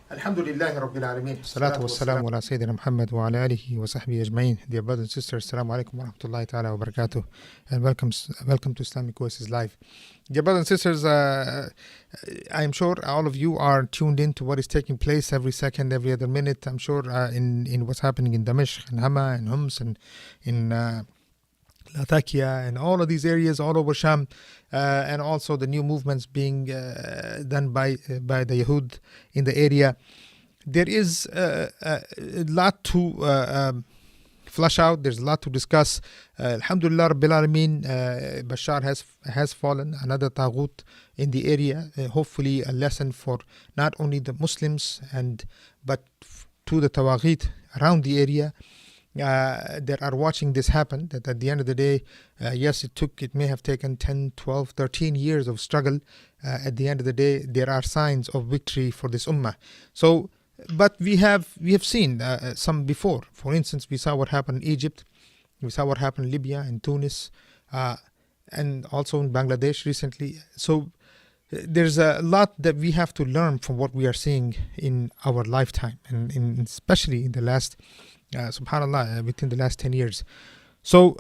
Alhamdulillahi Rabbil Alameen. Salatu wassalamu ala Sayyidina Muhammad wa ala alihi wa sahbihi ajma'in. Dear brothers and sisters, Assalamu alaikum wa rahmatullahi ta'ala wa barakatuh. And welcome to Islamic Oasis Live. Dear brothers and sisters, I am sure all of you are tuned in to what is taking place every second, every other minute. I'm sure in what's happening in Damascus, and Hama, and Homs, and in Latakia, and all of these areas all over Sham, and also the new movements being done by the Yahud in the area. There is a lot to flush out. There's a lot to discuss. Alhamdulillah Rabbil Alameen, Bashar has fallen, another taghut in the area. Hopefully a lesson for not only the Muslims but to the tawaghit around the area that are watching this happen, that at the end of the day, yes, it may have taken 10, 12, 13 years of struggle. At the end of the day, there are signs of victory for this ummah. So, but we have seen some before. For instance, we saw what happened in Egypt, we saw what happened in Libya and Tunis, and also in Bangladesh recently. So there's a lot that we have to learn from what we are seeing in our lifetime, and especially in the last subhanallah, within the last 10 years. So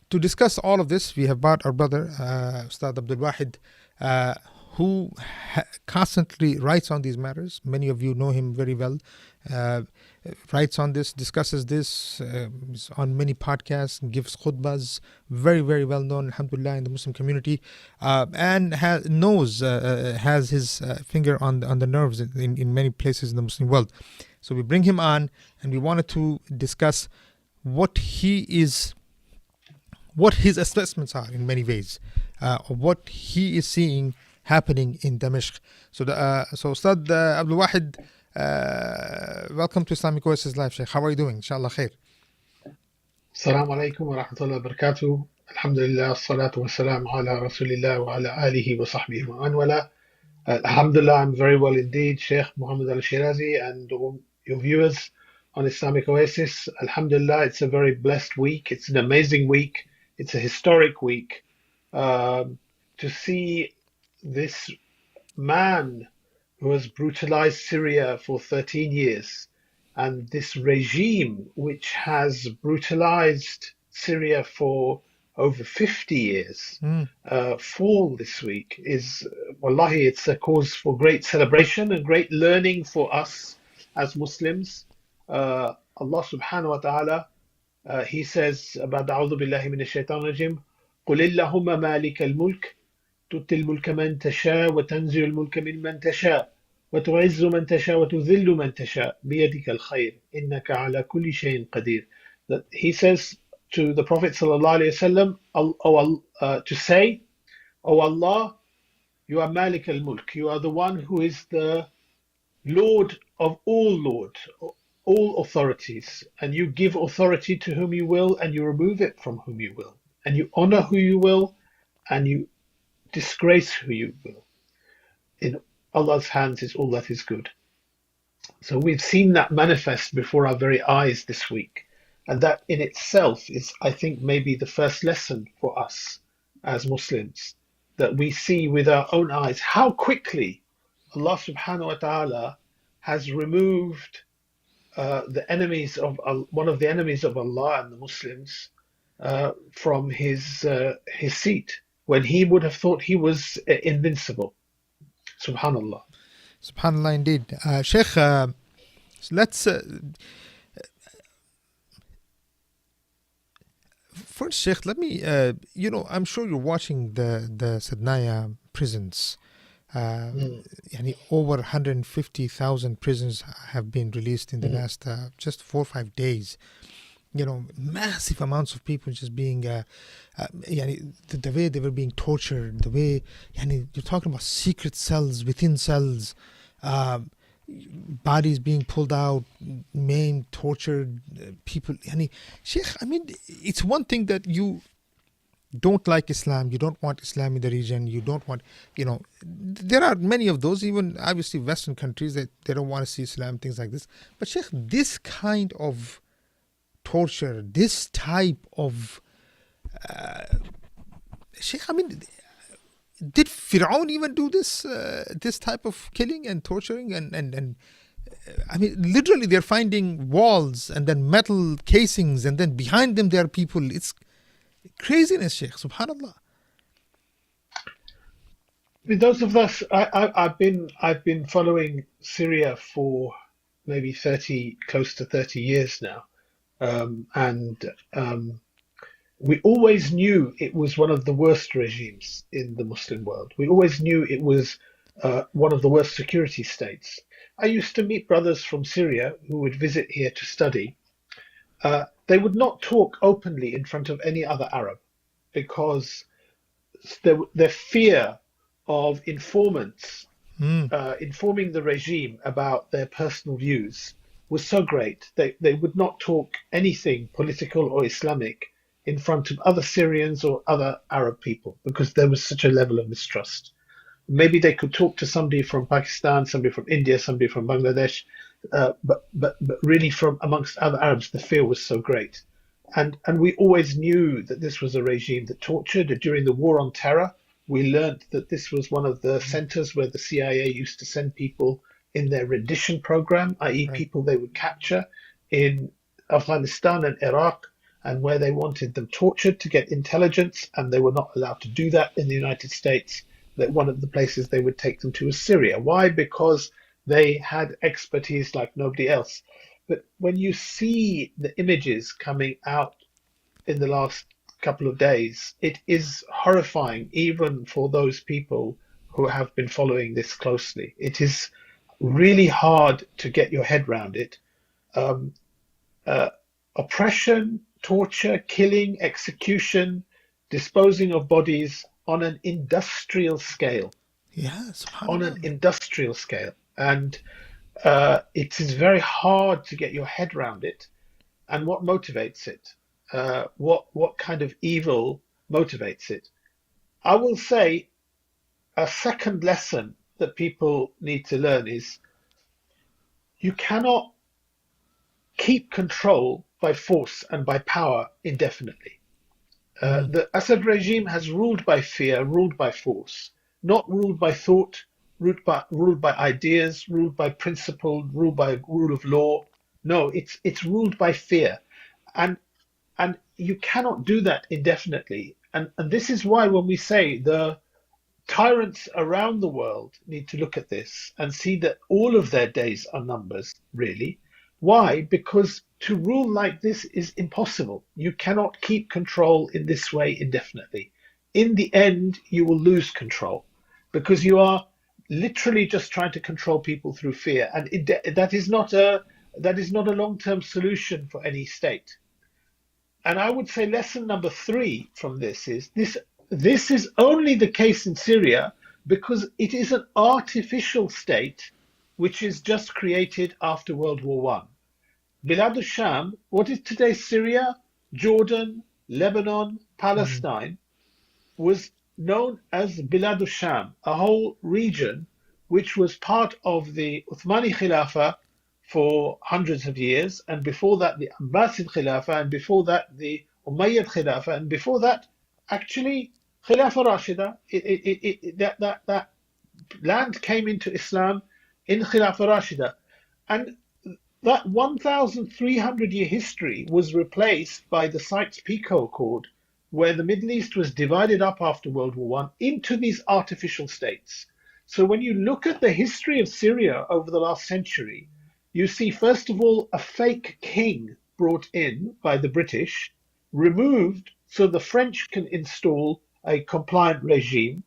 to discuss all of this, we have brought our brother, Ustadh Abdul Wahid, who constantly writes on these matters. Many of you know him very well. Writes on this, discusses this, is on many podcasts, gives khutbahs, very, very well known, alhamdulillah, in the Muslim community, and has his finger on the nerves in many places in the Muslim world. So we bring him on, and we wanted to discuss what his assessments are in many ways, of what he is seeing happening in Damascus. So Ustadh Abdul Wahid, welcome to Islamic Oasis Live, Sheikh. How are you doing? Inshallah khair. Assalamu alaikum wa rahmatullahi wa barakatuh. Alhamdulillah, salatu wa salam ala rasulillah wa ala alihi wa sahbihi wa man wala. Alhamdulillah, I'm very well indeed, Sheikh Muhammad al-Shirazi, and all your viewers on Islamic Oasis. Alhamdulillah, it's a very blessed week. It's an amazing week. It's a historic week. To see this man who has brutalized Syria for 13 years, and this regime which has brutalized Syria for over 50 years, fall this week is, wallahi, it's a cause for great celebration and great learning for us as Muslims. Allah subhanahu wa ta'ala, he says about أعوذ بالله من الشيطان الرجيم قل اللهم مالك الملك تؤتي الملك من تشاء وتنزع الملك ممن تشاء وتعز من تشاء وتذل من تشاء بيدك الخير إنك على كل شيء قدير. That he says to the Prophet sallallahu alaihi wasallam, to say, "O Allah, you are Malik al-Mulk. You are the one who is the Lord of all authorities, and you give authority to whom you will, and you remove it from whom you will, and you honor who you will, and you disgrace who you will. In Allah's hands is all that is good." So we've seen that manifest before our very eyes this week. And that in itself is, I think, maybe the first lesson for us as Muslims, that we see with our own eyes how quickly Allah subhanahu wa ta'ala has removed the enemies of one of the enemies of Allah and the Muslims from his seat, when he would have thought he was invincible. Subhanallah. Subhanallah indeed. Sheikh, let's first, Sheikh, let me, I'm sure you're watching the Sadnaya prisons. Over 150,000 prisoners have been released in the last just 4 or 5 days. Massive amounts of people just being, the way they were being tortured, the way, you're talking about secret cells within cells, bodies being pulled out, maimed, tortured, people. Sheikh, it's one thing that you don't like Islam, you don't want Islam in the region, you don't want, there are many of those, even obviously Western countries, that they don't want to see Islam, things like this. But Sheikh, this kind of torture, this type of Sheikh, did Fir'aun even do this type of killing and torturing and I mean, literally, they're finding walls and then metal casings, and then behind them there are people. It's craziness, Sheikh. Subhanallah. With those of us, I've been following Syria for maybe 30, close to 30 years now, and we always knew it was one of the worst regimes in the Muslim world. We always knew it was one of the worst security states. I used to meet brothers from Syria who would visit here to study. They would not talk openly in front of any other Arab because their fear of informants Mm, informing the regime about their personal views was so great. They would not talk anything political or Islamic in front of other Syrians or other Arab people because there was such a level of mistrust. Maybe they could talk to somebody from Pakistan, somebody from India, somebody from Bangladesh, but really from amongst other Arabs, the fear was so great. And we always knew that this was a regime that tortured. During the War on Terror, we learned that this was one of the centers where the CIA used to send people in their rendition program, i.e., right. people they would capture in Afghanistan and Iraq, and where they wanted them tortured to get intelligence, and they were not allowed to do that in the United States. That one of the places they would take them to was Syria. Why? Because they had expertise like nobody else. But when you see the images coming out in the last couple of days, it is horrifying, even for those people who have been following this closely. It is really hard to get your head around it. Um, uh, Oppression, torture, killing, execution, disposing of bodies on an industrial scale, Yeah, on an subhanallah. industrial scale. And it is very hard to get your head around it and what motivates it. What kind of evil motivates it? I will say a second lesson that people need to learn is you cannot keep control by force and by power indefinitely. Mm, The Assad regime has ruled by fear, ruled by force, not ruled by thought, ruled by ideas, ruled by principle, ruled by rule of law. No, it's ruled by fear, and and you cannot do that indefinitely. And this is why when we say the tyrants around the world need to look at this and see that all of their days are numbers, really. Why? Because to rule like this is impossible. You cannot keep control in this way indefinitely. In the end, you will lose control because you are literally just trying to control people through fear, and that is not a long-term solution for any state. And I would say lesson number three from this is this is only the case in Syria because it is an artificial state which is just created after World War One. Bilad al-Sham, what is today Syria, Jordan, Lebanon, mm, Palestine, was known as Bilad al-Sham, a whole region which was part of the Uthmani Khilafah for hundreds of years, and before that the Abbasid Khilafah, and before that the Umayyad Khilafah, and before that actually Khilafah Rashida. That land came into Islam in Khilafah Rashida, and that 1,300-year history was replaced by the Sykes-Picot Accord, where the Middle East was divided up after World War One into these artificial states. So when you look at the history of Syria over the last century, you see, first of all, a fake king brought in by the British, removed so the French can install a compliant regime,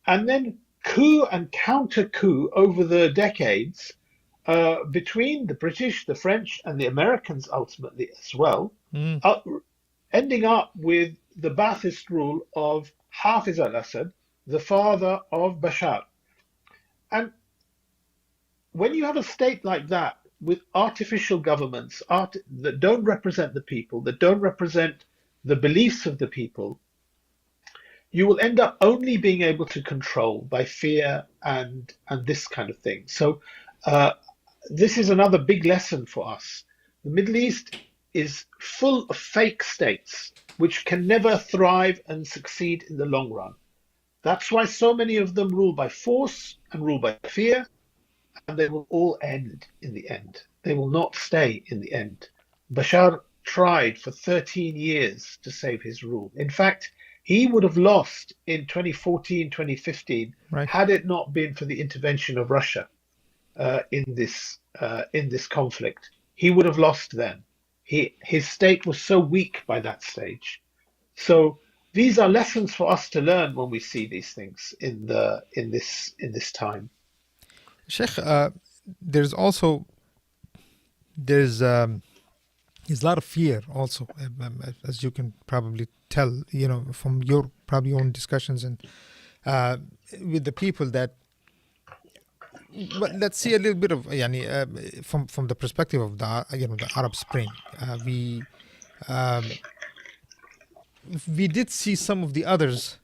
and then coup and counter coup over the decades between the British, the French, and the Americans ultimately as well, mm. uh, ending up with the Ba'athist rule of Hafiz al-Assad, the father of Bashar. And when you have a state like that with artificial governments that don't represent the people, that don't represent the beliefs of the people, you will end up only being able to control by fear and this kind of thing. So uh, this is another big lesson for us. The Middle East is full of fake states which can never thrive and succeed in the long run. That's why so many of them rule by force and rule by fear, and they will all end in the end. They will not stay in the end. Bashar tried for 13 years to save his rule. In fact, he would have lost in 2014, 2015 Right. had it not been for the intervention of Russia in this conflict. He would have lost then. His state was so weak by that stage. So these are lessons for us to learn when we see these things in this time. Sheikh, there's also there's there's a lot of fear also, as you can probably tell, from your probably own discussions and with the people that. But let's see a little bit of from the perspective of the Arab Spring. We did see some of the others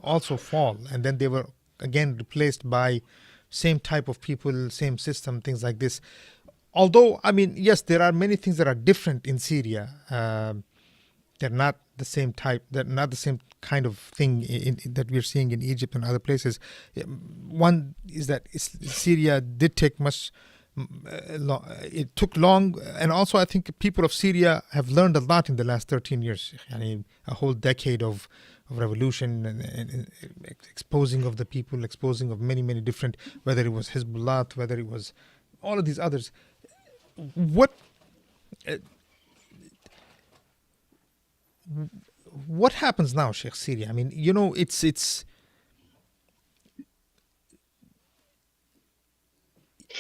also fall, and then they were again replaced by same type of people, same system, things like this. Although, I mean, yes, there are many things that are different in Syria. They're not the same type. They're not the same kind of thing that we're seeing in Egypt and other places. One is that Syria did take much. It took long, and also I think people of Syria have learned a lot in the last 13 years. I mean, a whole decade of revolution and exposing of the people, exposing of many different, whether it was Hezbollah, whether it was all of these others. What happens now, Sheikh Syria? I mean, it's.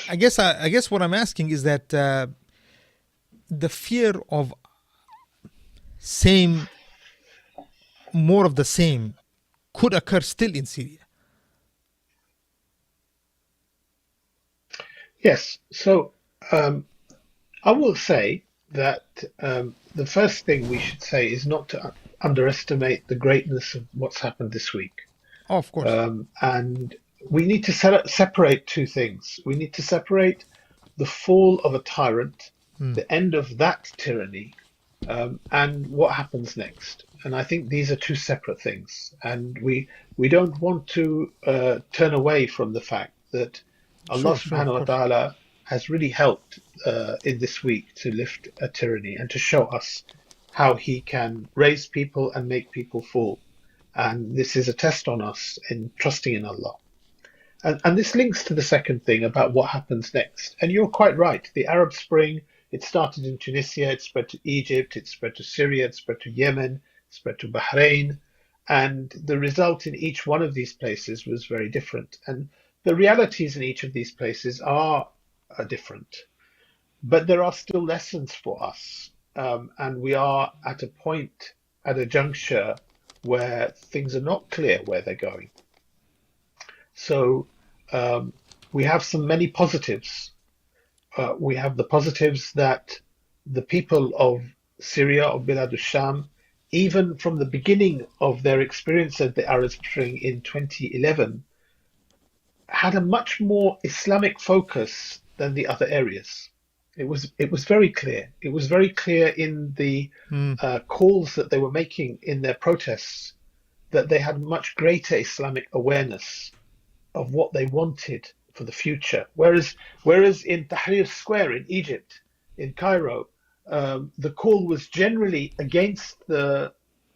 I guess what I'm asking is that the fear of more of the same could occur still in Syria. Yes. So I will say that the first thing we should say is not to underestimate the greatness of what's happened this week. Oh, of course. And we need to separate two things. We need to separate the fall of a tyrant, the end of that tyranny, and what happens next. And I think these are two separate things. And we don't want to turn away from the fact that Allah subhanahu wa ta'ala has really helped in this week to lift a tyranny and to show us how he can raise people and make people fall. And this is a test on us in trusting in Allah. And this links to the second thing about what happens next. And you're quite right. The Arab Spring, it started in Tunisia, it spread to Egypt, it spread to Syria, it spread to Yemen, it spread to Bahrain. And the result in each one of these places was very different. And the realities in each of these places are different. But there are still lessons for us. And we are at a point, at a juncture, where things are not clear where they're going. So we have many positives. We have the positives that the people of Syria, of Bilad al-Sham, even from the beginning of their experience of the Arab Spring in 2011, had a much more Islamic focus than the other areas. It was very clear. It was very clear in the calls that they were making in their protests that they had much greater Islamic awareness of what they wanted for the future. Whereas in Tahrir Square in Egypt, in Cairo, the call was generally against the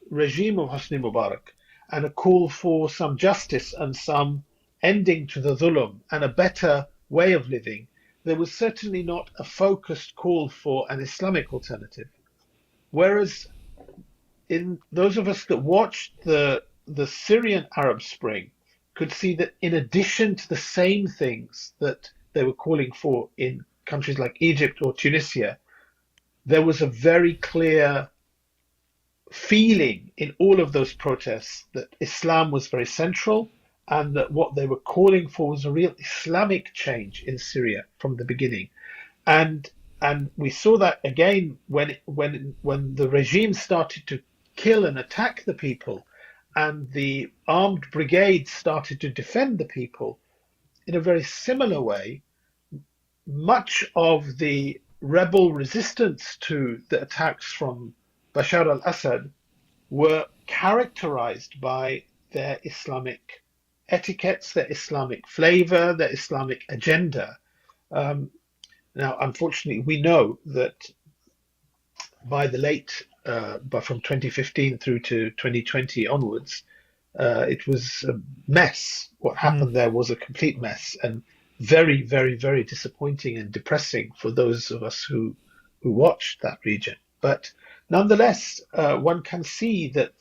regime of Hosni Mubarak and a call for some justice and some ending to the dhulm and a better way of living. There was certainly not a focused call for an Islamic alternative. Whereas in those of us that watched the Syrian Arab Spring could see that in addition to the same things that they were calling for in countries like Egypt or Tunisia, there was a very clear feeling in all of those protests that Islam was very central and that what they were calling for was a real Islamic change in Syria from the beginning. And we saw that again when the regime started to kill and attack the people and the armed brigades started to defend the people in a very similar way. Much of the rebel resistance to the attacks from Bashar al-Assad were characterized by their Islamic etiquettes, their Islamic flavor, their Islamic agenda. Now, unfortunately, we know that by the late, but from 2015 through to 2020 onwards, it was a mess. What Mm. happened there was a complete mess, and very, very, very disappointing and depressing for those of us who watched that region. But nonetheless, one can see that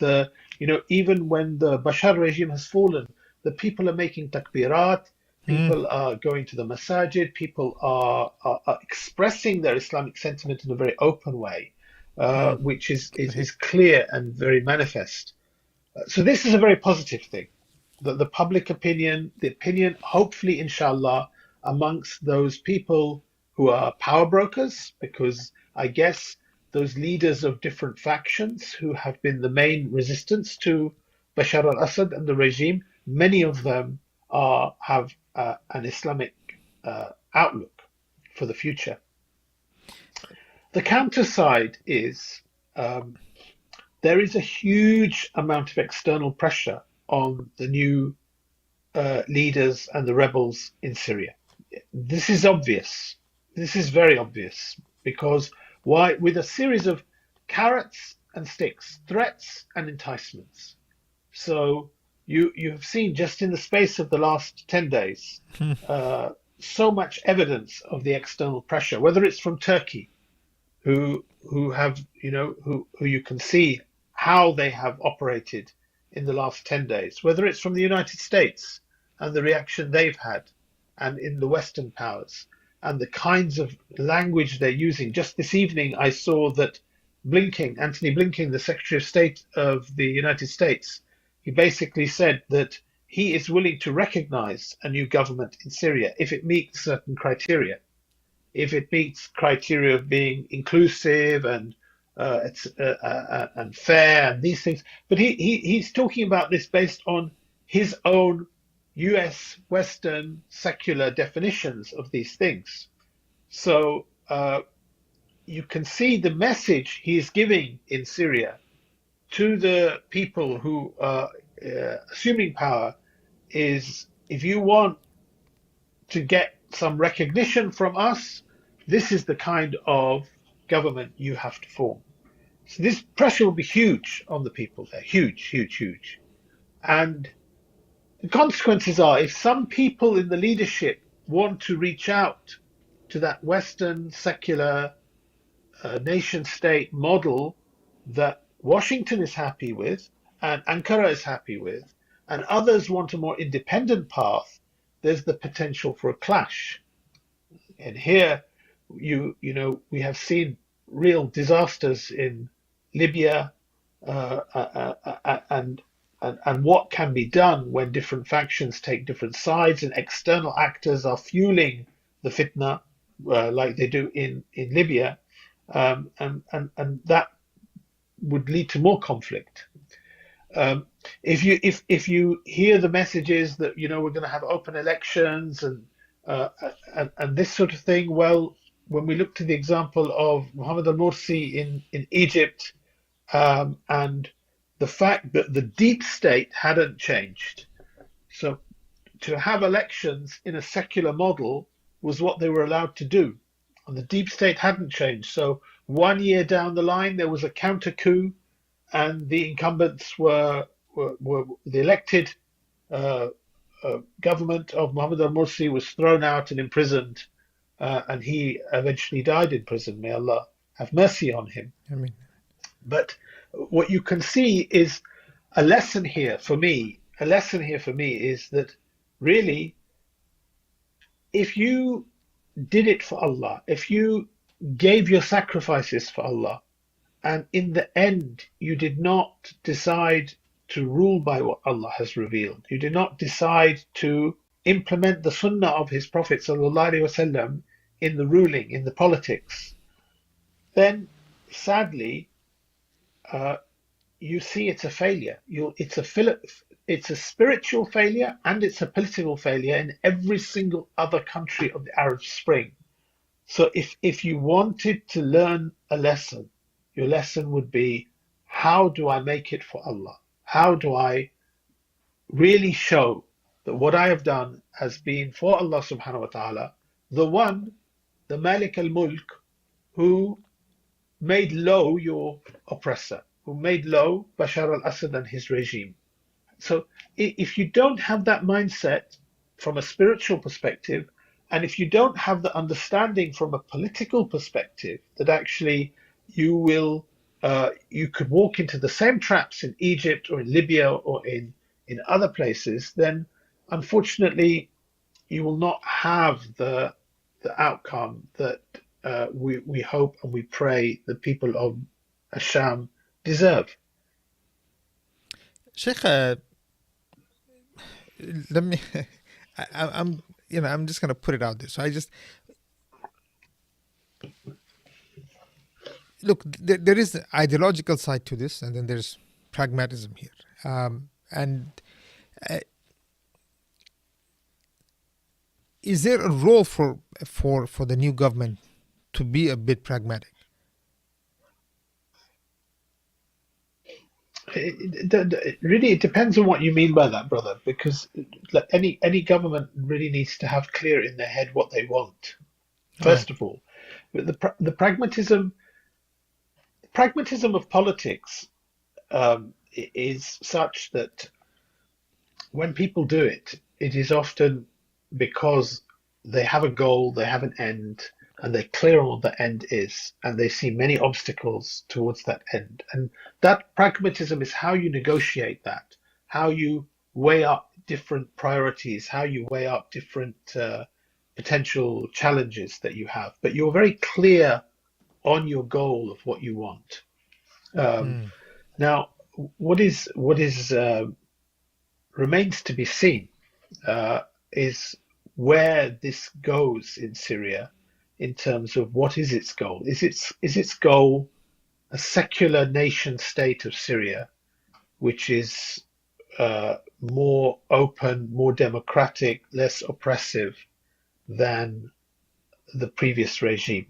even when the Bashar regime has fallen, the people are making takbirat, Mm. people are going to the masajid, people are expressing their Islamic sentiment in a very open way, Mm. which is, is صحيح. is clear and very manifest. So this is a very positive thing, that the public opinion, the opinion, hopefully, inshallah, amongst those people who are power brokers, because I guess those leaders of different factions who have been the main resistance to Bashar al-Assad and the regime, many of them have an Islamic outlook for the future. The counter side is there is a huge amount of external pressure on the new leaders and the rebels in Syria. This is obvious. This is very obvious because why? With a series of carrots and sticks, threats and enticements. So you have seen just in the space of the last 10 days so much evidence of the external pressure, whether it's from Turkey, who have who you can see how they have operated in the last 10 days, whether it's from the United States and the reaction they've had, and in the Western powers and the kinds of language they're using. Just this evening, I saw that Anthony Blinken, the Secretary of State of the United States, he basically said that he is willing to recognize a new government in Syria if it meets certain criteria, if it meets criteria of being inclusive and fair and these things. But he's talking about this based on his own U.S. Western secular definitions of these things. So you can see the message he is giving in Syria to the people who are assuming power is, if you want to get some recognition from us, this is the kind of government you have to form. So this pressure will be huge on the people there, huge, huge, huge. And the consequences are, if some people in the leadership want to reach out to that Western secular nation state model that Washington is happy with and Ankara is happy with, and others want a more independent path, there's the potential for a clash. And here, we have seen real disasters in Libya, and what can be done when different factions take different sides and external actors are fueling the fitna, like they do in Libya, and that would lead to more conflict. If you hear the messages that we're going to have open elections and this sort of thing, well, when we look to the example of Mohammed al-Morsi in Egypt, and the fact that the deep state hadn't changed, so to have elections in a secular model was what they were allowed to do, and the deep state hadn't changed. So 1 year down the line, there was a counter coup and the incumbents were the elected government of Mohammed al-Morsi was thrown out and imprisoned, and he eventually died in prison. May Allah have mercy on him. I mean, But what you can see is a lesson here for me. A lesson here for me is that really, if you did it for Allah, if you gave your sacrifices for Allah, and in the end, you did not decide to rule by what Allah has revealed. You did not decide to implement the sunnah of His Prophet ﷺ in the ruling, in the politics. Then, sadly, you see it's a failure. It's a spiritual failure and it's a political failure in every single other country of the Arab Spring. So if you wanted to learn a lesson, your lesson would be, how do I make it for Allah? How do I really show that what I have done has been for Allah subhanahu wa ta'ala, the one, the Malik al-Mulk, who made low your oppressor, who made low Bashar al-Assad and his regime. So if you don't have that mindset from a spiritual perspective, and if you don't have the understanding from a political perspective that actually you will, you could walk into the same traps in Egypt or in Libya or in other places, then unfortunately you will not have the outcome that we hope and we pray the people of Asham deserve. Sheikh, let me. I'm I'm just gonna put it out there. So I just look. There is the ideological side to this, and then there's pragmatism here. And is there a role for the new government to be a bit pragmatic? It depends on what you mean by that, brother, because like any government really needs to have clear in their head what they want, Right. first of all. But the pragmatism of politics is such that when people do it, it is often because they have a goal, they have an end, and they're clear on what the end is, and they see many obstacles towards that end. And that pragmatism is how you negotiate that, how you weigh up different priorities, how you weigh up different potential challenges that you have. But you're very clear on your goal of what you want. Mm. Now, what is remains to be seen is where this goes in Syria in terms of what is its goal. Is its goal a secular nation state of Syria, which is more open, more democratic, less oppressive than the previous regime?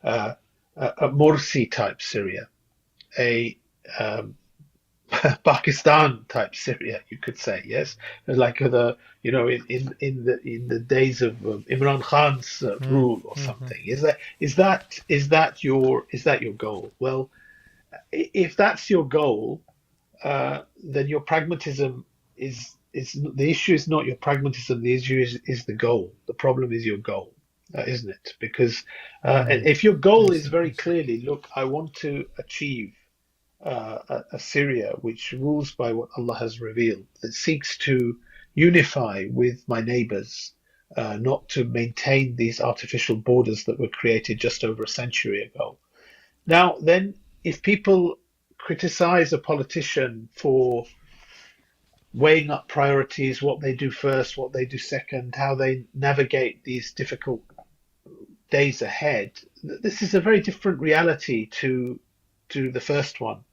A Morsi type Syria, a Pakistan type Syria, you could say, yes, like in the days of Imran Khan's Mm. rule or Mhm. something. Is that your goal? Well, if that's your goal, then your pragmatism is the issue is not your pragmatism. The issue is the goal. The problem is your goal, isn't it? Because Mm. if your goal I is see. I very see. clearly, look, I want to achieve a Syria which rules by what Allah has revealed, that seeks to unify with my neighbors, not to maintain these artificial borders that were created just over a century ago. Now, then, if people criticize a politician for weighing up priorities, what they do first, what they do second, how they navigate these difficult days ahead, this is a very different reality to the first one.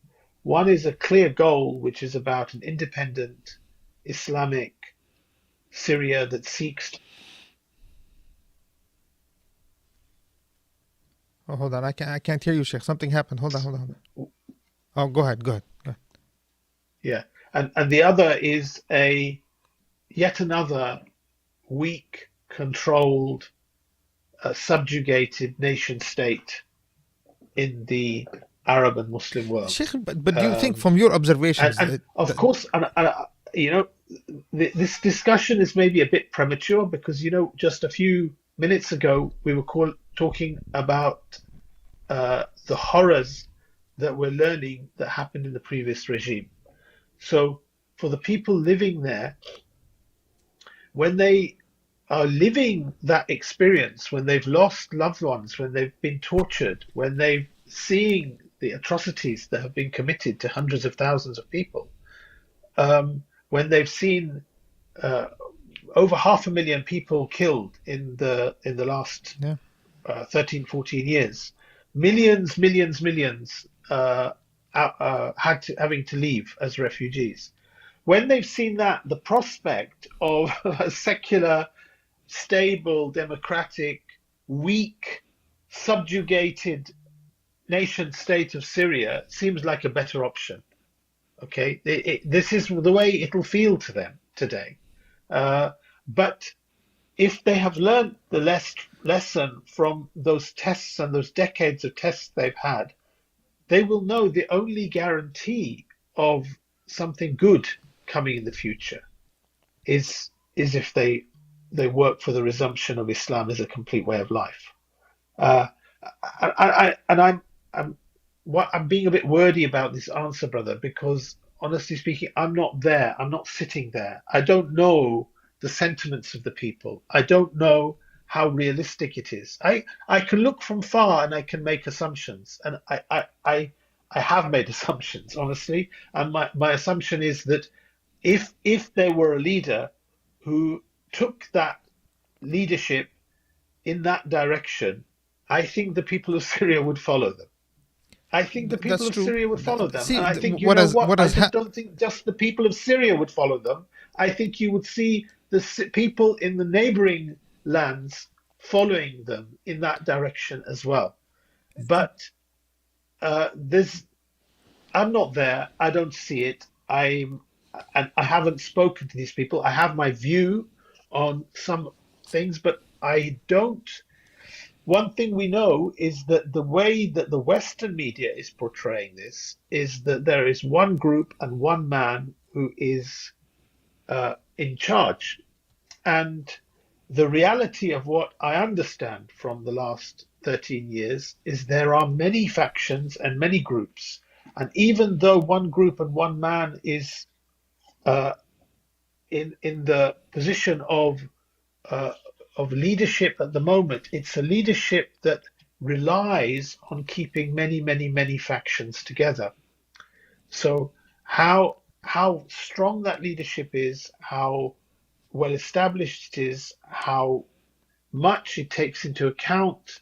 One is a clear goal, which is about an independent Islamic Syria that seeks. Oh, hold on. I can't hear you, Sheikh. Something happened. Hold on. Hold on. Hold on. Oh, go ahead. Go ahead. Go ahead. Yeah, and the other is a yet another weak, controlled, subjugated nation state in the Arab and Muslim world. Sheikh, but do you think Um, from your and, observations and that, of course, you know, this discussion is maybe a bit premature because, just a few minutes ago we were talking about the horrors that we're learning that happened in the previous regime. So, for the people living there, when they are living that experience, when they've lost loved ones, when they've been tortured, when they've seen the atrocities that have been committed to hundreds of thousands of people, when they've seen uh, over 500,000 people killed in the last yeah. 13, 14 years, millions having to leave as refugees. When they've seen that, the prospect of a secular, stable, democratic, weak, subjugated nation state of Syria seems like a better option. Okay, this is the way it'll feel to them today. But if they have learned the lesson from those tests and those decades of tests they've had, they will know the only guarantee of something good coming in the future is if they work for the resumption of Islam as a complete way of life. Uh, and I'm I'm being a bit wordy about this answer, brother, because honestly speaking, I'm not there. I'm not sitting there. I don't know the sentiments of the people. I don't know how realistic it is. I can look from far and I can make assumptions, and I have made assumptions, honestly. And my assumption is that if there were a leader who took that leadership in that direction, I think the people of Syria would follow them. I think the people That's of true. Syria would follow them. See, And I think, you what know has what? what I has just don't think just the people of Syria would follow them. I think you would see the people in the neighboring lands following them in that direction as well. But there's, I'm not there. I don't see it. And I haven't spoken to these people. I have my view on some things, but I don't. One thing we know is that the way that the Western media is portraying this is that there is one group and one man who is in charge. And the reality of what I understand from the last 13 years is there are many factions and many groups. And even though one group and one man is uh, in the position uh, of leadership at the moment, it's a leadership that relies on keeping many factions together. So how strong that leadership is, how well established it is, how much it takes into account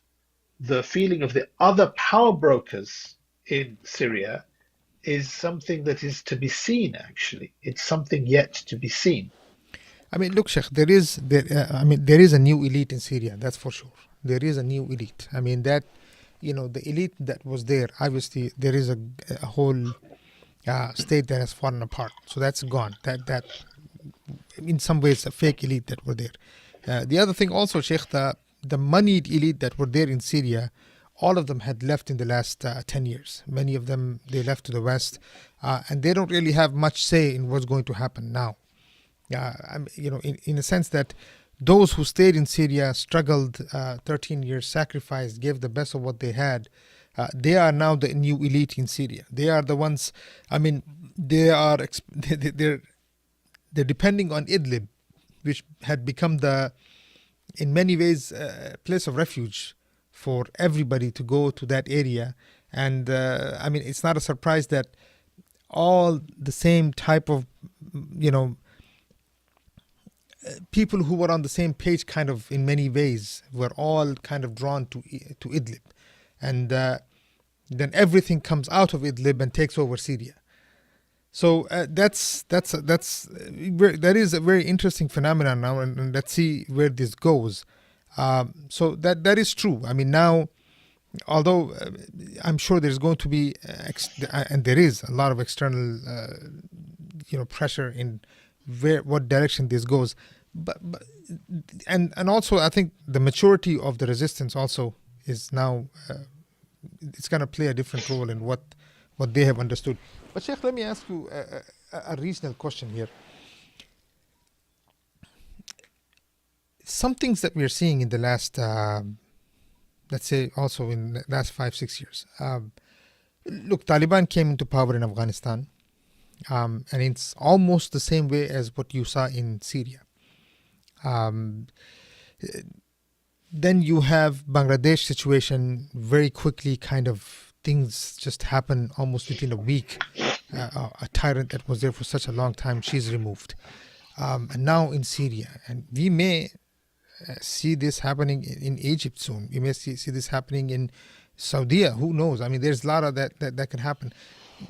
the feeling of the other power brokers in Syria is something that is to be seen, actually. It's something yet to be seen. I mean, look, Sheikh, there is a new elite in Syria, that's for sure. There is a new elite. I mean, that, the elite that was there, obviously, there is a whole state that has fallen apart. So that's gone. That in some ways, a fake elite that were there. The other thing also, Sheikh, the moneyed elite that were there in Syria, all of them had left in the last 10 years. Many of them, they left to the West, and they don't really have much say in what's going to happen now. In a sense that those who stayed in Syria, struggled 13 years, sacrificed, gave the best of what they had, they are now the new elite in Syria. They are the ones, they're depending on Idlib, which had become in many ways, place of refuge for everybody to go to that area. And it's not a surprise that all the same type of, people who were on the same page, kind of in many ways, were all kind of drawn to Idlib, and then everything comes out of Idlib and takes over Syria. So that is a very interesting phenomenon now, and let's see where this goes. So that is true. I mean, now, although I'm sure there's going to be and there is a lot of external pressure in what direction this goes, but and also I think the maturity of the resistance also is now it's going to play a different role in what they have understood. But Sheikh, let me ask you a regional question here. Some things that we are seeing in the last let's say also in the last 5-6 years. Look, Taliban came into power in Afghanistan. And it's almost the same way as what you saw in Syria. Then you have Bangladesh situation, very quickly, kind of things just happen almost within a week. A tyrant that was there for such a long time, she's removed. And now in Syria, and we may see this happening in Egypt soon. We may see this happening in Saudi. Who knows? I mean, there's a lot of that can happen.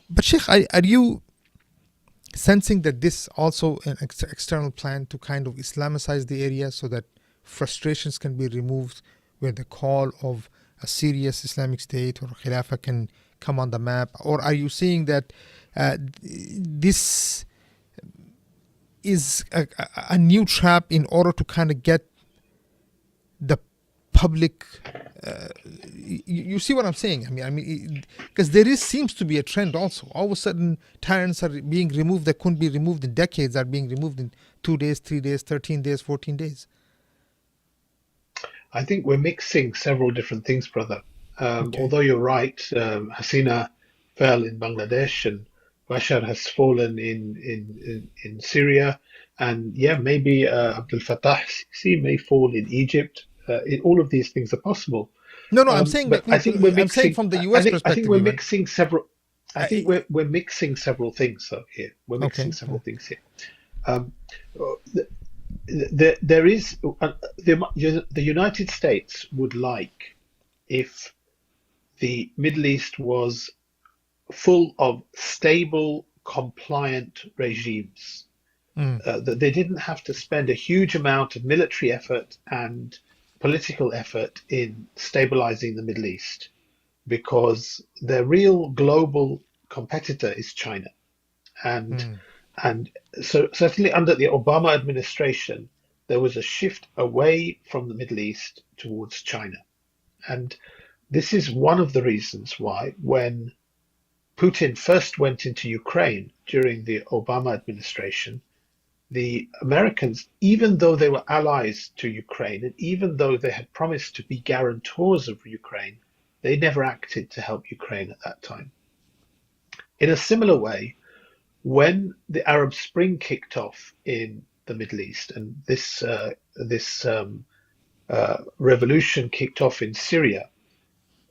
But Sheikh, are you sensing that this also an external plan to kind of Islamicize the area so that frustrations can be removed, where the call of a serious Islamic State or Khilafah can come on the map? Or are you seeing that this is a new trap in order to kind of get the public. You see what I'm saying? Because there seems to be a trend also. All of a sudden, tyrants are being removed that couldn't be removed in decades, are being removed in 2 days, 3 days, 13 days, 14 days. I think we're mixing several different things, brother. Okay. Although you're right, Hasina fell in Bangladesh and Bashar has fallen in Syria, and yeah, maybe Abdel Fattah Sisi may fall in Egypt. All of these things are possible. No, I'm saying, But like, no, I'm saying from the U.S. I think perspective, we're even. mixing several. I think I, we're mixing several things though here. We're mixing okay. several things here. Um, there is the United States would like if the Middle East was full of stable, compliant regimes. That they didn't have to spend a huge amount of military effort and political effort in stabilizing the Middle East, because their real global competitor is China. And so certainly under the Obama administration, there was a shift away from the Middle East towards China. And this is one of the reasons why, when Putin first went into Ukraine during the Obama administration, the Americans, even though they were allies to Ukraine, and even though they had promised to be guarantors of Ukraine, they never acted to help Ukraine at that time. In a similar way, when the Arab Spring kicked off in the Middle East, and this revolution kicked off in Syria,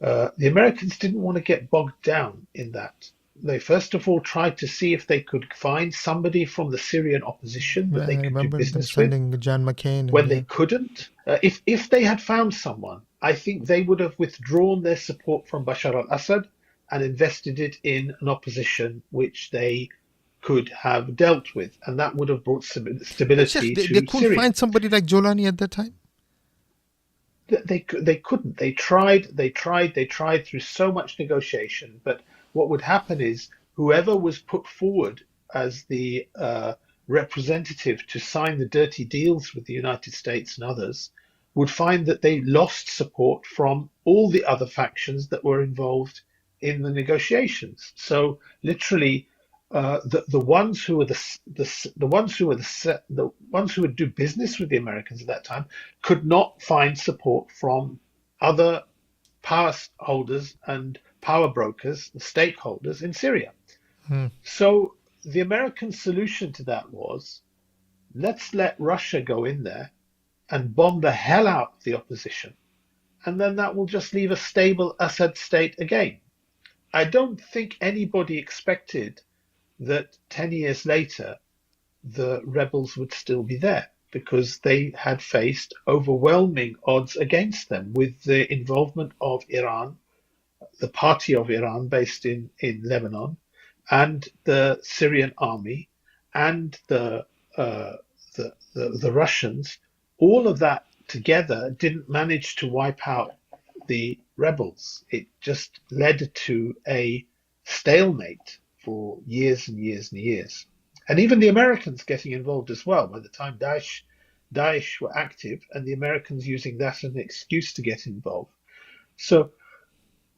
the Americans didn't want to get bogged down in that. They first of all tried to see if they could find somebody from the Syrian opposition that Yeah, they I could do remember them business with. sending John McCain. When And they couldn't, if they had found someone, I think they would have withdrawn their support from Bashar al-Assad and invested it in an opposition which they could have dealt with, and that would have brought Sheikh, stability they to couldn't Syria. find somebody like Jolani at that time. They couldn't. They tried through so much negotiation. But what would happen is whoever was put forward as the representative to sign the dirty deals with the United States and others would find that they lost support from all the other factions that were involved in the negotiations. So literally, the ones who were the ones who would do business with the Americans at that time could not find support from other power holders and power brokers, the stakeholders in Syria. So the American solution to that was, let's let Russia go in there and bomb the hell out of the opposition, and then that will just leave a stable Assad state again. I don't think anybody expected that 10 years later the rebels would still be there, because they had faced overwhelming odds against them with the involvement of Iran, the party of Iran based in Lebanon, and the Syrian army, and the Russians. All of that together didn't manage to wipe out the rebels. It just led to a stalemate for years and years and years. And even the Americans getting involved as well. By the time Daesh were active, and the Americans using that as an excuse to get involved. So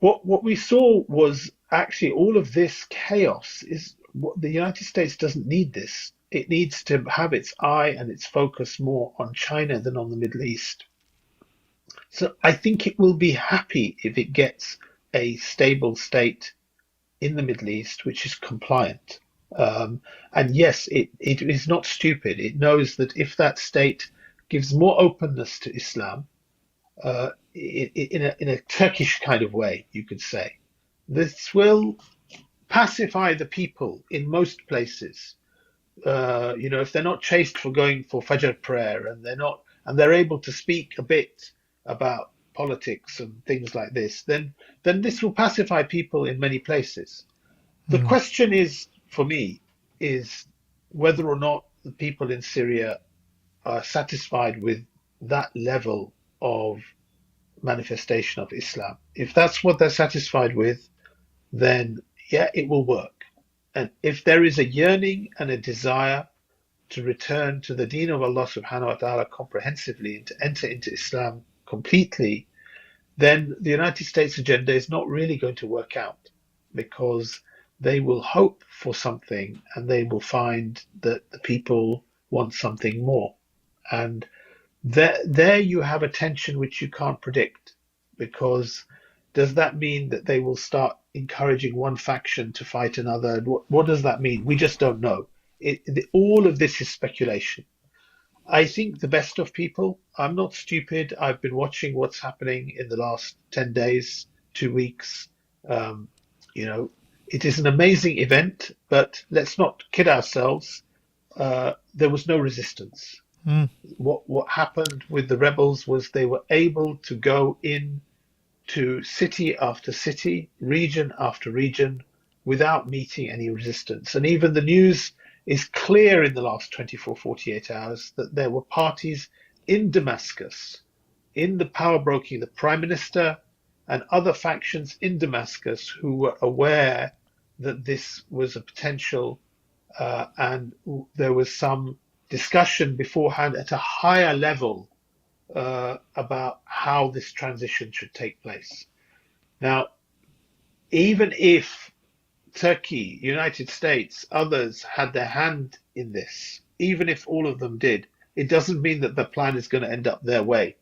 what we saw was actually all of this chaos. Is what the United States doesn't need this. It needs to have its eye and its focus more on China than on the Middle East. So I think it will be happy if it gets a stable state in the Middle East which is compliant. And yes, it is not stupid. It knows that if that state gives more openness to Islam, in a Turkish kind of way, you could say, this will pacify the people in most places. If they're not chased for going for Fajr prayer, and they're able to speak a bit about politics and things like this, then this will pacify people in many places. The question is, for me, is whether or not the people in Syria are satisfied with that level of manifestation of Islam. If that's what they're satisfied with, then yeah, it will work. And if there is a yearning and a desire to return to the deen of Allah subhanahu wa ta'ala comprehensively and to enter into Islam completely, then the United States agenda is not really going to work out, because they will hope for something and they will find that the people want something more. And there you have a tension which you can't predict, because does that mean that they will start encouraging one faction to fight another? What does that mean? We just don't know. All of this is speculation. I think the best of people. I'm not stupid. I've been watching what's happening in the last 10 days, 2 weeks. Um, you know, it is an amazing event, but let's not kid ourselves. There was no resistance. Mm. What happened with the rebels was they were able to go in to city after city, region after region, without meeting any resistance. And even the news is clear in the last 24, 48 hours that there were parties in Damascus, in the power broking, the prime minister and other factions in Damascus who were aware that this was a potential, and there was some discussion beforehand at a higher level about how this transition should take place. Now, even if Turkey, United States, others had their hand in this, even if all of them did, it doesn't mean that the plan is going to end up their way,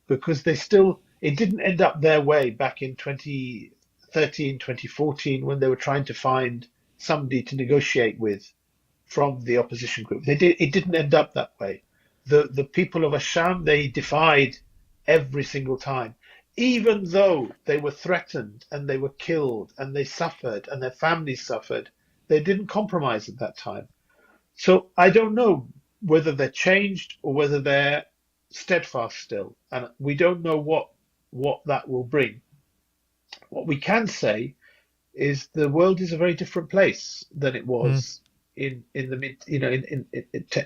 because it didn't end up their way back in 2013, 2014, when they were trying to find somebody to negotiate with from the opposition group. It didn't end up that way. The people of Asham, they defied every single time, even though they were threatened and they were killed and they suffered and their families suffered. They didn't compromise at that time. So I don't know whether they're changed or whether they're steadfast still, and we don't know what that will bring. What we can say is the world is a very different place than it Mm. was in the mid, in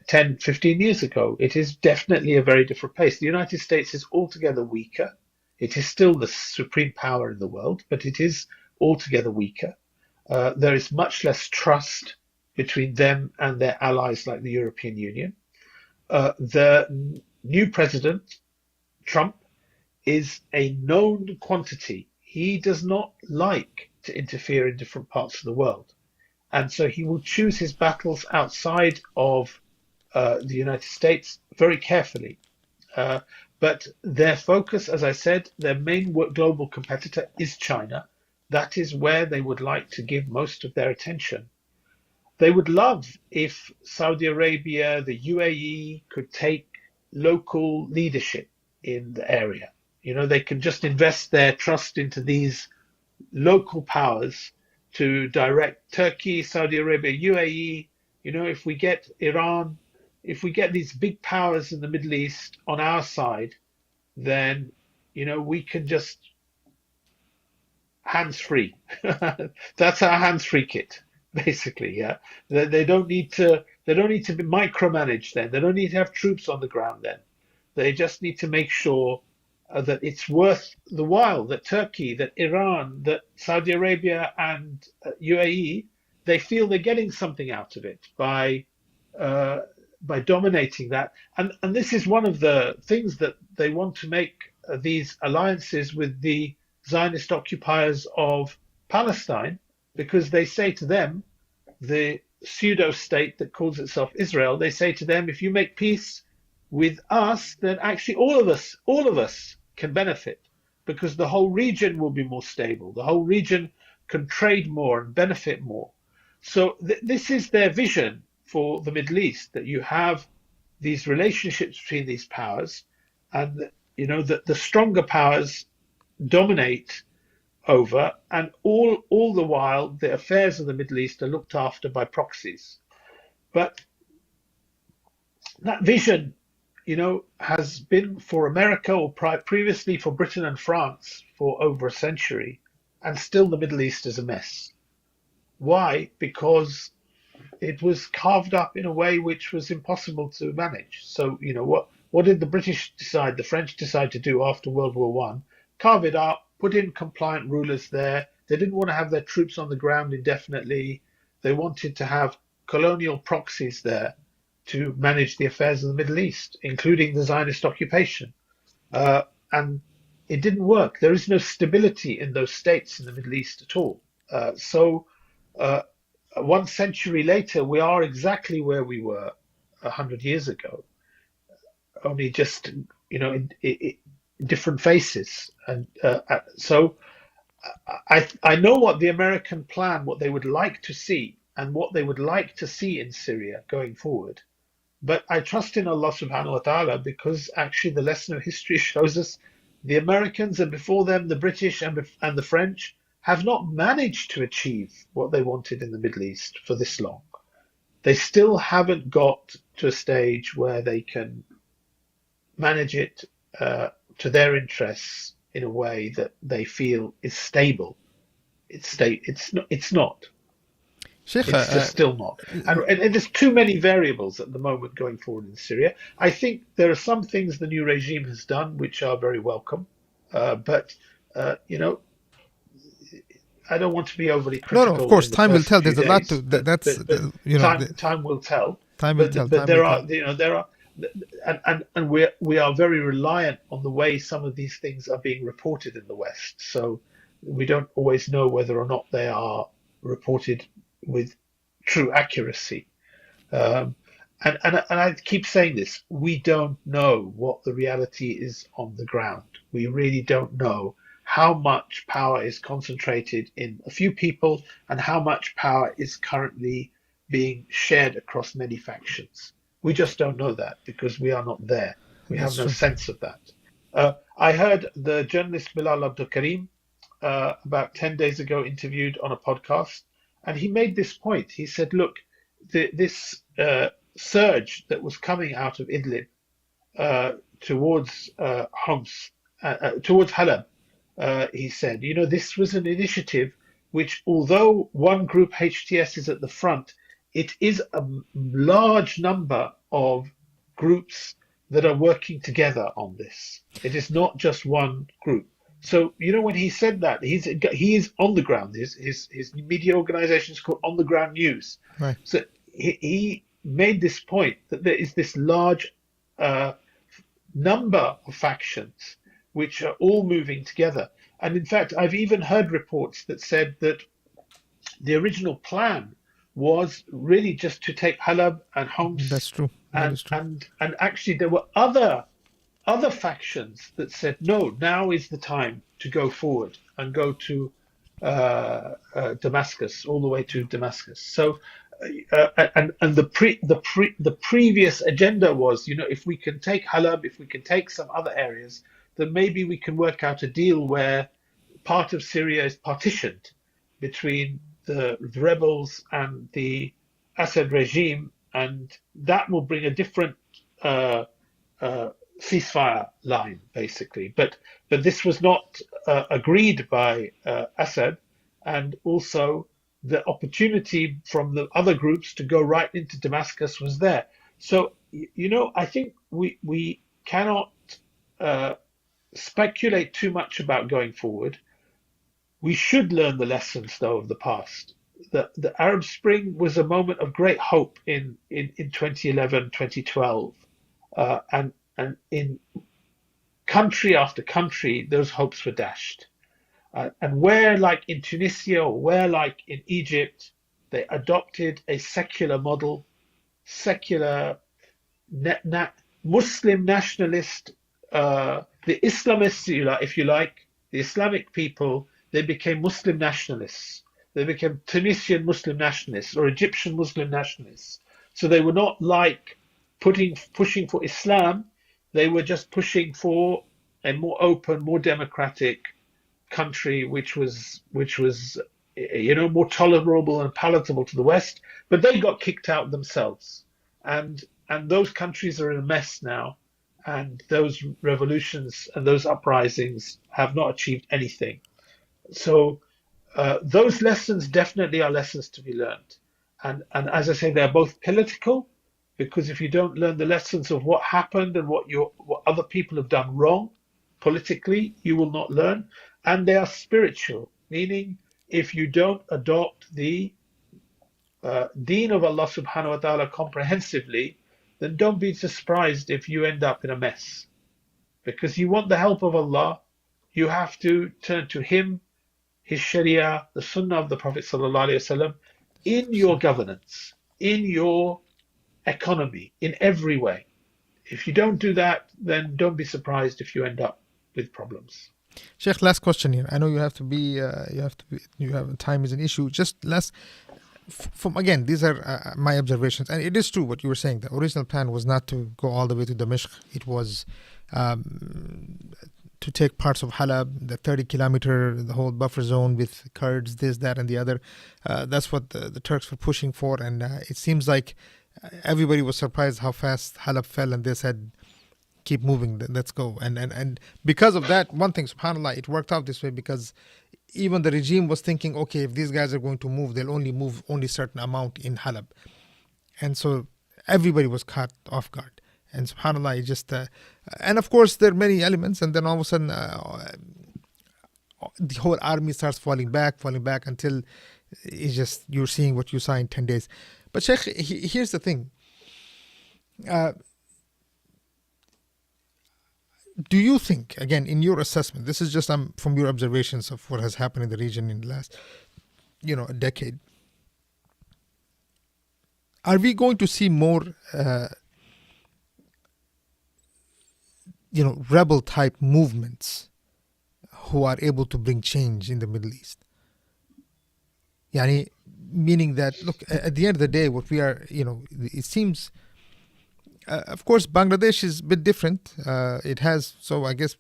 10, 15 years ago. It is definitely a very different place. The United States is altogether weaker. It is still the supreme power in the world, but it is altogether weaker. There is much less trust between them and their allies like the European Union. The new president, Trump, is a known quantity. He does not like to interfere in different parts of the world. And so he will choose his battles outside of the United States very carefully. But their focus, as I said, their main global competitor is China. That is where they would like to give most of their attention. They would love if Saudi Arabia, the UAE could take local leadership in the area. They can just invest their trust into these local powers to direct Turkey, Saudi Arabia, UAE. If we get Iran, if we get these big powers in the Middle East on our side, then we can just hands free. That's our hands free kit, basically. Yeah, they don't need to. They don't need to be micromanaged. Then they don't need to have troops on the ground. Then they just need to make sure that it's worth the while. That Turkey, that Iran, that Saudi Arabia, and UAE, they feel they're getting something out of it uh, by dominating that. And this is one of the things that they want to make these alliances with the Zionist occupiers of Palestine, because they say to them, the pseudo state that calls itself Israel, they say to them, if you make peace with us, then actually all of us can benefit, because the whole region will be more stable. The whole region can trade more and benefit more. So this is their vision for the Middle East, that you have these relationships between these powers, and that the stronger powers dominate over, and all the while the affairs of the Middle East are looked after by proxies. But that vision, has been for America, or previously for Britain and France, for over a century, and still the Middle East is a mess. Why? Because it was carved up in a way which was impossible to manage. So, what did the British decide, the French decide to do after World War One? Carve it up, put in compliant rulers there. They didn't want to have their troops on the ground indefinitely. They wanted to have colonial proxies there to manage the affairs of the Middle East, including the Zionist occupation. and it didn't work. There is no stability in those states in the Middle East at all. So 1 century later, we are exactly where we were 100 years ago, only just in different faces. And so I know what the American plan, what they would like to see, and what they would like to see in Syria going forward. But I trust in Allah subhanahu wa ta'ala, because actually the lesson of history shows us the Americans, and before them the British and the French, have not managed to achieve what they wanted in the Middle East for this long. They still haven't got to a stage where they can manage it to their interests in a way that they feel is stable. It's not. It's not. Sheikh, It's just still not. And there's too many variables at the moment going forward in Syria. I think there are some things the new regime has done which are very welcome, but you know, I don't want to be overly no, of critical course, in the time will first tell. few There's a lot to days, that's but you know, time will tell. time will tell. But Time will there are, tell. you know, there are, and we are very reliant on the way some of these things are being reported in the West. So we don't always know whether or not they are reported with true accuracy. Um, and I keep saying this, we don't know what the reality is on the ground. We really don't know how much power is concentrated in a few people and how much power is currently being shared across many factions. We just don't know that because we are not there. We have That's no true. sense of that. I heard the journalist Bilal Abdul Karim about 10 days ago interviewed on a podcast, and he made this point. He said, look, this surge that was coming out of Idlib towards Homs, towards Halab, he said, you know, this was an initiative which, although one group, HTS, is at the front, it is a large number of groups that are working together on this. It is not just one group. So, you know, when he said that, he is on the ground. His media organization is called On the Ground News. Right. So he made this point that there is this large number of factions which are all moving together. And in fact, I've even heard reports that said that the original plan was really just to take Halab and Homs, That's true. That is true. and actually there were other factions that said no, now is the time to go forward and go to Damascus, all the way to Damascus. So and the previous agenda was, you know, if we can take Halab, if we can take some other areas, then maybe we can work out a deal where part of Syria is partitioned between the rebels and the Assad regime, and that will bring a different ceasefire line, basically. But this was not agreed by Assad, and also the opportunity from the other groups to go right into Damascus was there. So, you know, I think we cannot speculate too much about going forward. We should learn the lessons, though, of the past. The Arab Spring was a moment of great hope in 2011, 2012. And in country after country, those hopes were dashed. And where, like in Tunisia or where, like in Egypt, they adopted a secular model, secular, Muslim nationalist, the Islamists, if you like, the Islamic people, they became Muslim nationalists. They became Tunisian Muslim nationalists or Egyptian Muslim nationalists. So they were not like pushing for Islam. They were just pushing for a more open, more democratic country, which was you know, more tolerable and palatable to the West. But they got kicked out themselves, and those countries are in a mess now. And those revolutions and those uprisings have not achieved anything. So those lessons definitely are lessons to be learned. And as I say, they're both political, because if you don't learn the lessons of what happened and what other people have done wrong politically, you will not learn. And they are spiritual, meaning if you don't adopt the deen of Allah subhanahu wa ta'ala comprehensively, then don't be surprised if you end up in a mess. because you want the help of Allah, you have to turn to Him, His Sharia, the Sunnah of the Prophet ﷺ, in your governance, in your economy, in every way. If you don't do that, then don't be surprised if you end up with problems. Sheikh, last question here. I know you have to be, time is an issue. Just last, from again, these are my observations, and it is true what you were saying. The original plan was not to go all the way to Damascus. It was to take parts of Halab, the 30-kilometer, the whole buffer zone with Kurds, this, that, and the other. That's what the Turks were pushing for, and it seems like everybody was surprised how fast Halab fell, and they said, keep moving, let's go. And because of that, one thing, subhanAllah, it worked out this way, because even the regime was thinking, okay, if these guys are going to move, they'll only move only certain amount in Halab. And so everybody was caught off guard. And subhanAllah, it just, and of course there are many elements, and then all of a sudden the whole army starts falling back until it's just, you're seeing what you saw in 10 days. But Sheikh, here's the thing. Do you think, again, in your assessment, this is just from your observations of what has happened in the region in the last, a decade, are we going to see more, rebel type movements who are able to bring change in the Middle East? Yani, meaning that, look, at the end of the day, what we are, it seems, of course, Bangladesh is a bit different. It has, so I guess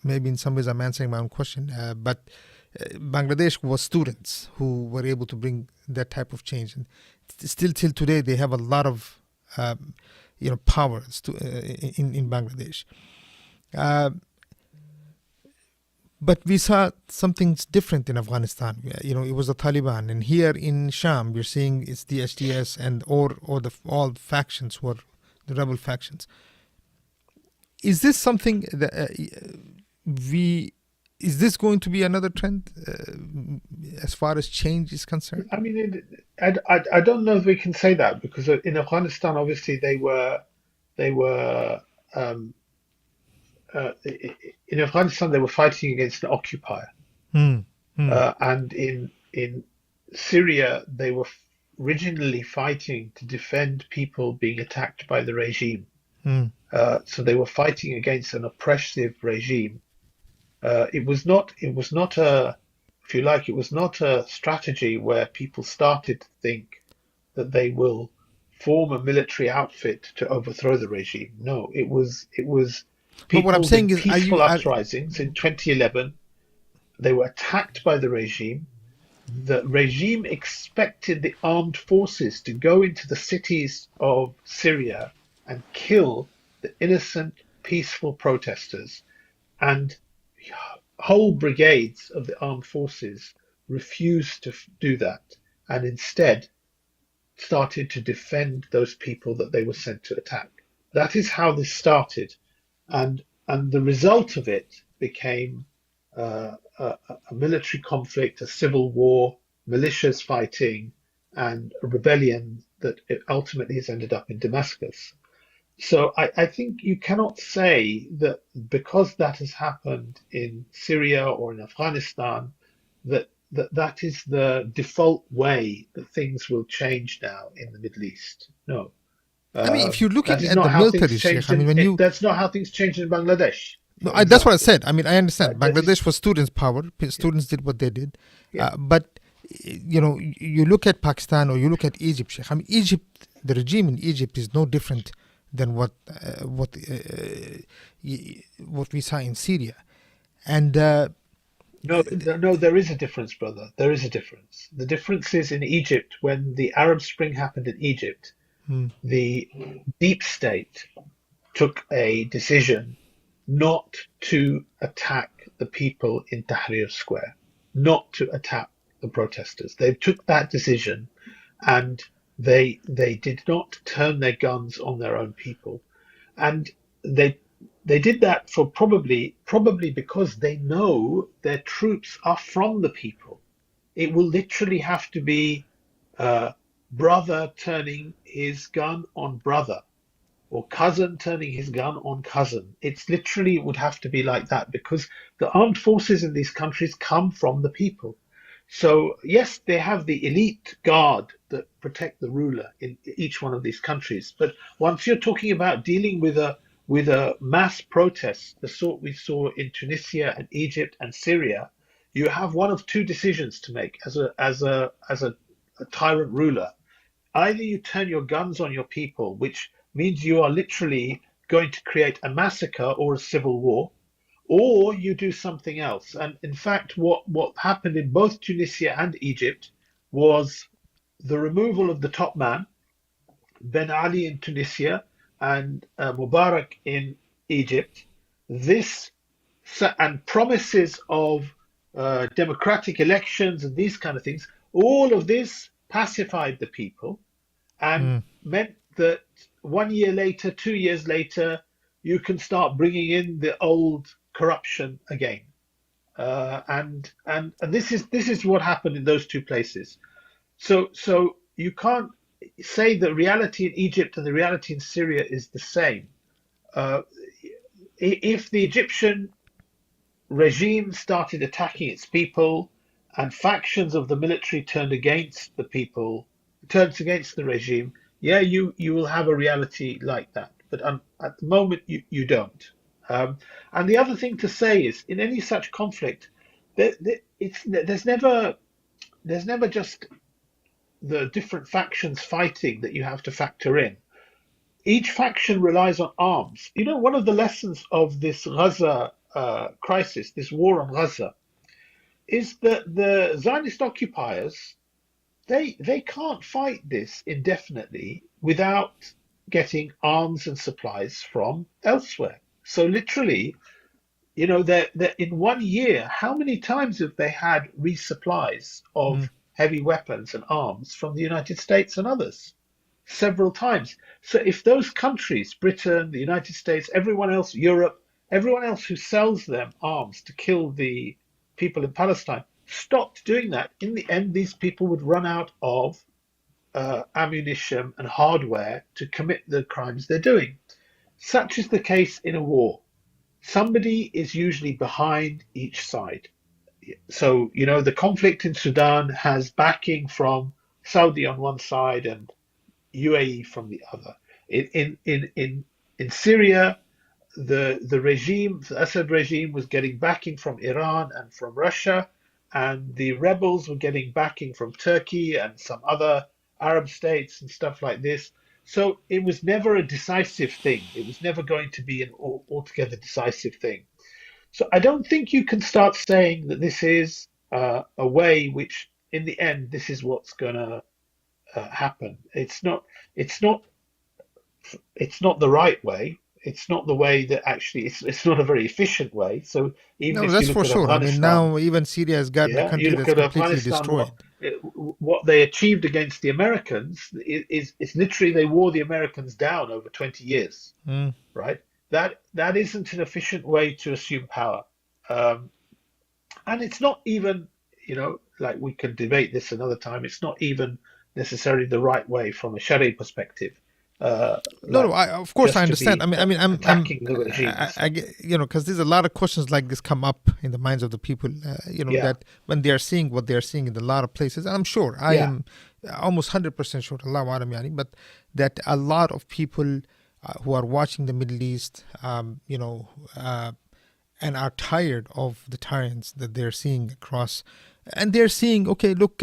maybe in some ways I'm answering my own question, but Bangladesh was students who were able to bring that type of change. And still till today, they have a lot of, power in Bangladesh. But we saw something different in Afghanistan. It was the Taliban, and here in Sham, we're seeing it's the HTS and or all factions were the rebel factions. Is this something that is this going to be another trend as far as change is concerned? I mean, I don't know if we can say that, because in Afghanistan, obviously in Afghanistan they were fighting against the occupier, and in Syria they were originally fighting to defend people being attacked by the regime. So they were fighting against an oppressive regime. It was not a, if you like, it was not a strategy where people started to think that they will form a military outfit to overthrow the regime. No, it was But what I'm people saying did is, peaceful uprisings in 2011. They were attacked by the regime. The regime expected the armed forces to go into the cities of Syria and kill the innocent, peaceful protesters. And whole brigades of the armed forces refused to do that, and instead started to defend those people that they were sent to attack. That is how this started. And the result of it became a military conflict, a civil war, militias fighting, and a rebellion that ultimately has ended up in Damascus. So I think you cannot say that because that has happened in Syria or in Afghanistan, that is the default way that things will change now in the Middle East. No. I mean, if you're looking That is at not the how things military, Sheikh, changed I mean, when that's not how things changed in Bangladesh. no, for that's what I example. said. I mean, I understand. That is- Bangladesh was students' power. Students did what they did. Yeah. But, you look at Pakistan or you look at Egypt, Sheikh. I mean, Egypt, the regime in Egypt is no different than what we saw in Syria. And No, there is a difference, brother. There is a difference. The difference is in Egypt, when the Arab Spring happened in Egypt, the deep state took a decision not to attack the people in Tahrir Square, not to attack the protesters. They took that decision, and they did not turn their guns on their own people. And they did that for probably because they know their troops are from the people. It will literally have to be brother turning his gun on brother, or cousin turning his gun on cousin. It's literally would have to be like that because the armed forces in these countries come from the people. So yes, they have the elite guard that protect the ruler in each one of these countries. But once you're talking about dealing with a mass protest, the sort we saw in Tunisia and Egypt and Syria, you have one of two decisions to make as a tyrant ruler. Either you turn your guns on your people, which means you are literally going to create a massacre or a civil war, or you do something else. And in fact, what happened in both Tunisia and Egypt was the removal of the top man, Ben Ali in Tunisia and Mubarak in Egypt. This and promises of democratic elections and these kind of things, all of this pacified the people and meant that 1 year later, 2 years later, you can start bringing in the old corruption again. And this is what happened in those two places. So you can't say the reality in Egypt and the reality in Syria is the same. Uh, if the Egyptian regime started attacking its people and factions of the military turned against the people, turns against the regime, yeah, you will have a reality like that. But at the moment, you don't. And the other thing to say is, in any such conflict, there's never just the different factions fighting that you have to factor in. Each faction relies on arms. You know, one of the lessons of this Gaza crisis, this war on Gaza, is that the Zionist occupiers they can't fight this indefinitely without getting arms and supplies from elsewhere. So literally, you know, that in 1 year, how many times have they had resupplies of heavy weapons and arms from the United States and others? Several times. So if those countries, Britain, the United States, everyone else, Europe, everyone else who sells them arms to kill the people in Palestine, stopped doing that, in the end, these people would run out of ammunition and hardware to commit the crimes they're doing. Such is the case in a war. Somebody is usually behind each side. So, you know, the conflict in Sudan has backing from Saudi on one side and UAE from the other. In Syria, the regime, the Assad regime, was getting backing from Iran and from Russia, and the rebels were getting backing from Turkey and some other Arab states and stuff like this. So it was never a decisive thing. It was never going to be an altogether decisive thing. So I don't think you can start saying that this is a way which, in the end, this is what's going to happen. It's not. It's not. It's not the right way. It's not the way that actually. It's not a very efficient way. So even No, if you that's look for at sure. I mean, Afghanistan, now even Syria has gotten a yeah, you country look that's at completely Afghanistan. destroyed. What they achieved against the Americans is literally they wore the Americans down over 20 years, Mm. right? That isn't an efficient way to assume power. Um, and it's not even, you know, like we can debate this another time. It's not even necessarily the right way from a Sharia perspective, No, no. like Of course, I just to understand. be attacking the regime and stuff. you know, because there's a lot of questions like this come up in the minds of the people. You know, Yeah, that when they are seeing what they are seeing in a lot of places, and I'm sure I yeah, am almost 100% sure, Allah Alam yani, but that a lot of people who are watching the Middle East, you know, and are tired of the tyrants that they're seeing across, and they're seeing, okay, look,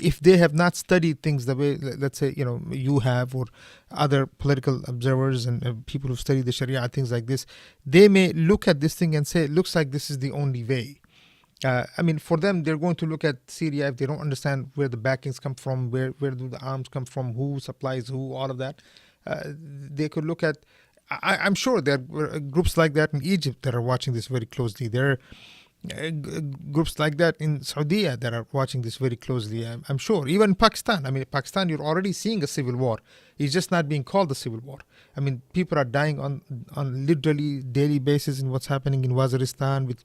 if they have not studied things the way, let's say, you know, you have, or other political observers and people who study the Sharia, things like this, they may look at this thing and say, it looks like this is the only way. I mean, for them, they're going to look at Syria if they don't understand where the backings come from, where do the arms come from, who supplies who, all of that. They could look at. I'm sure there are groups like that in Egypt that are watching this very closely. There are groups like that in Saudi that are watching this very closely. I'm sure. Even Pakistan. I mean, Pakistan, you're already seeing a civil war. It's just not being called a civil war. I mean, people are dying on literally daily basis in what's happening in Waziristan with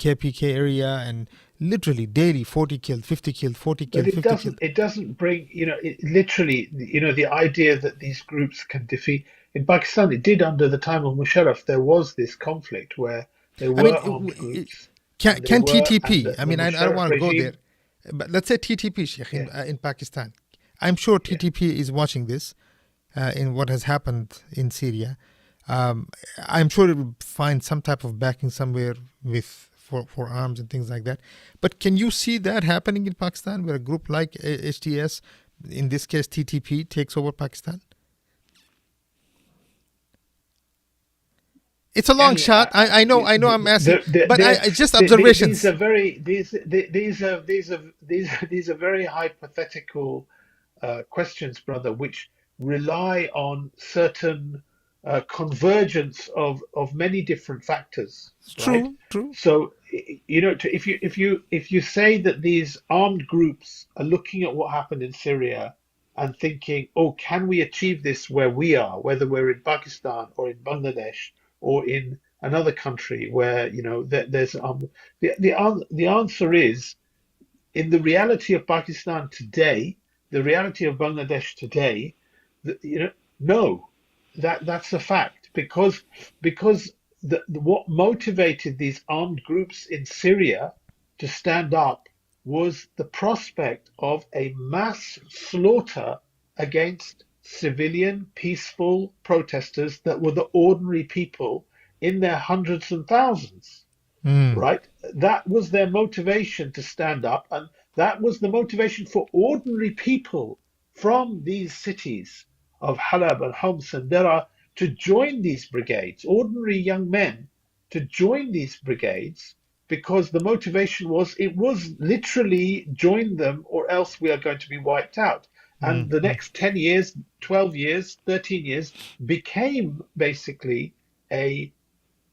KPK area, and literally daily 40 killed, 50 killed, 40 but killed, 50 killed. it doesn't bring, you know, it literally, you know, the idea that these groups can defeat. in Pakistan, it did under the time of Musharraf. There was this conflict where there I mean, were armed groups, can and they were, and TTP? I the mean, I don't Musharraf want to go there, regime. but let's say TTP, Sheikh, Yeah, in Pakistan. I'm sure yeah. TTP is watching this in what has happened in Syria. Um, I'm sure it will find some type of backing somewhere with for arms and things like that. But can you see that happening in Pakistan, where a group like HTS, in this case TTP, takes over Pakistan? It's a Yeah, long shot. I know. I'm asking, but just these observations. are very these are very hypothetical questions, brother, which rely on certain convergence of many different factors, It's right? true, true. So you know, if you say that these armed groups are looking at what happened in Syria and thinking, oh, can we achieve this where we are, whether we're in Pakistan or in Bangladesh or in another country where there's the answer is in the reality of Pakistan today, the reality of Bangladesh today, no, that's a fact because what motivated these armed groups in Syria to stand up was the prospect of a mass slaughter against civilian peaceful protesters that were the ordinary people in their hundreds and thousands, Mm, right? That was their motivation to stand up, and that was the motivation for ordinary people from these cities of Halab and Homs and Dera to join these brigades, ordinary young men to join these brigades, because the motivation was it was literally join them or else we are going to be wiped out. And the mm. next 10 years, 12 years, 13 years became basically a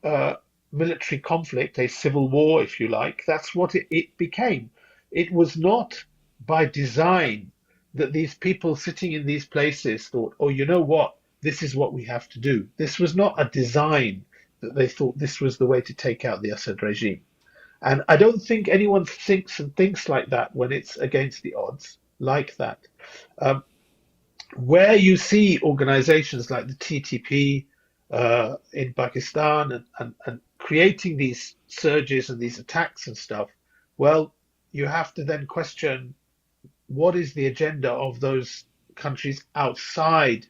uh, military conflict, a civil war, if you like. That's what it became. It was not by design that these people sitting in these places thought, oh, you know what? This is what we have to do. This was not a design that they thought this was the way to take out the Assad regime. And I don't think anyone thinks like that when it's against the odds like that. Um, where you see organizations like the TTP in Pakistan and creating these surges and these attacks and stuff, well, you have to then question what is the agenda of those countries outside,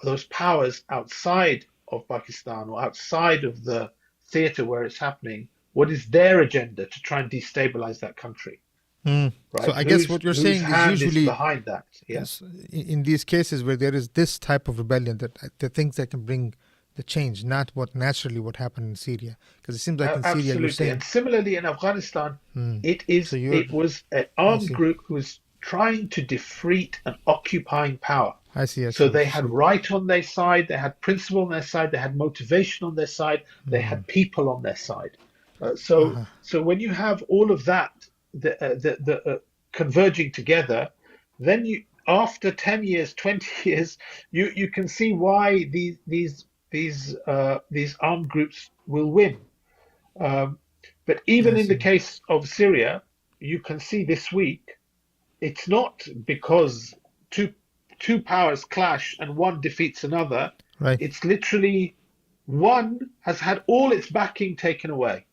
those powers outside of Pakistan or outside of the theater where it's happening. What is their agenda to try and destabilize that country, Mm. So right? I guess what you're Whose saying is hand is usually behind that? Yeah. in these cases where there is this type of rebellion, that the things that can bring the change, not what happened in Syria. Because it seems like in Syria you're Absolutely. And saying, similarly in Afghanistan, mm. so it was an I armed see, group who was trying to defeat an occupying power. I see, I So see. they had So, right on their side, they had principle on their side, they had motivation on their side, they mm. had people on their side. So when you have all of that converging together, then you after 10 years, 20 years, you can see why these armed groups will win. Um, but even I in the see. case of Syria, you can see this week it's not because two two powers clash and one defeats another. Right. It's literally one has had all its backing taken away.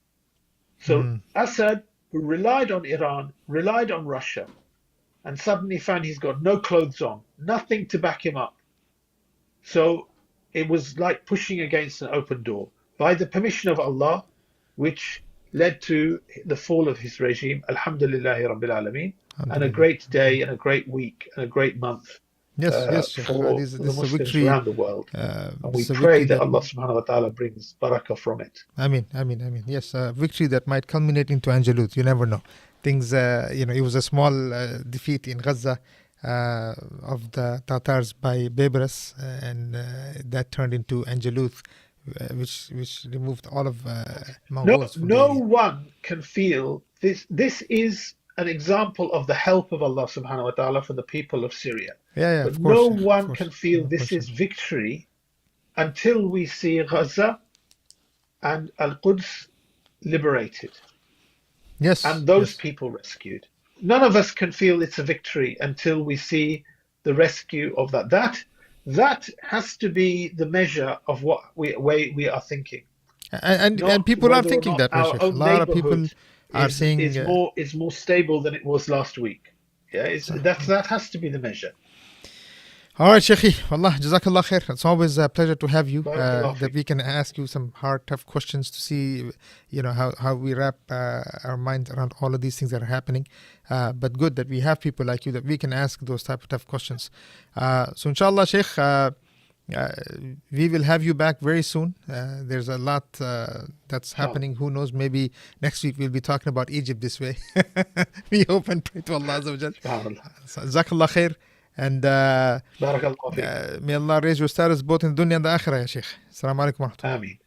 So Mm. Assad, who relied on Iran, relied on Russia, and suddenly found he's got no clothes on, nothing to back him up. So it was like pushing against an open door. By the permission of Allah, which led to the fall of his regime, Alhamdulillahi Rabbil Alameen, and a Alhamdulillah. great day and a great week and a great month Yes, yes, Sheikh. for This the is a Muslims victory. around the world. And we This is a pray victory that that, Allah subhanahu wa ta'ala brings barakah from it. I mean, yes, a victory that might culminate into Angelut. You never know. Things, it was a small defeat in Gaza of the Tatars by Bebrus, and that turned into Angelut, which removed all of No, Mongols from the no area. one can feel this. This is an example of the help of Allah subhanahu wa ta'ala for the people of Syria. Yeah, But of course, no Sheikh, of one course, can feel no this question. is victory until we see Gaza and Al-Quds liberated Yes, and those yes. people rescued. None of us can feel it's a victory until we see the rescue of that. that has to be the measure of what we are thinking. And Not people are whether or thinking not that way, our Sheikh. A own lot of people neighborhood are is saying, more stable than it was last week. Yeah, that has to be the measure. all right, Sheikhi, Wallah, Jazakallah khair. It's always a pleasure to have you, Barakallah that fik. we can ask you some hard, tough questions to see, how we wrap our minds around all of these things that are happening. But good that we have people like you that we can ask those type of tough questions. So inshallah, Sheikh, we will have you back very soon. There's a lot that's Inshallah. happening. Who knows? Maybe next week we'll be talking about Egypt this way. We hope and pray to Allah Azza wa Jal. Subhanallah. So, Jazakallah khair. And Barakallah fik. may Allah raise your status both in the dunya and the akhirah, ya Sheikh. Assalamu alaikum wa rahmatullah. Ameen.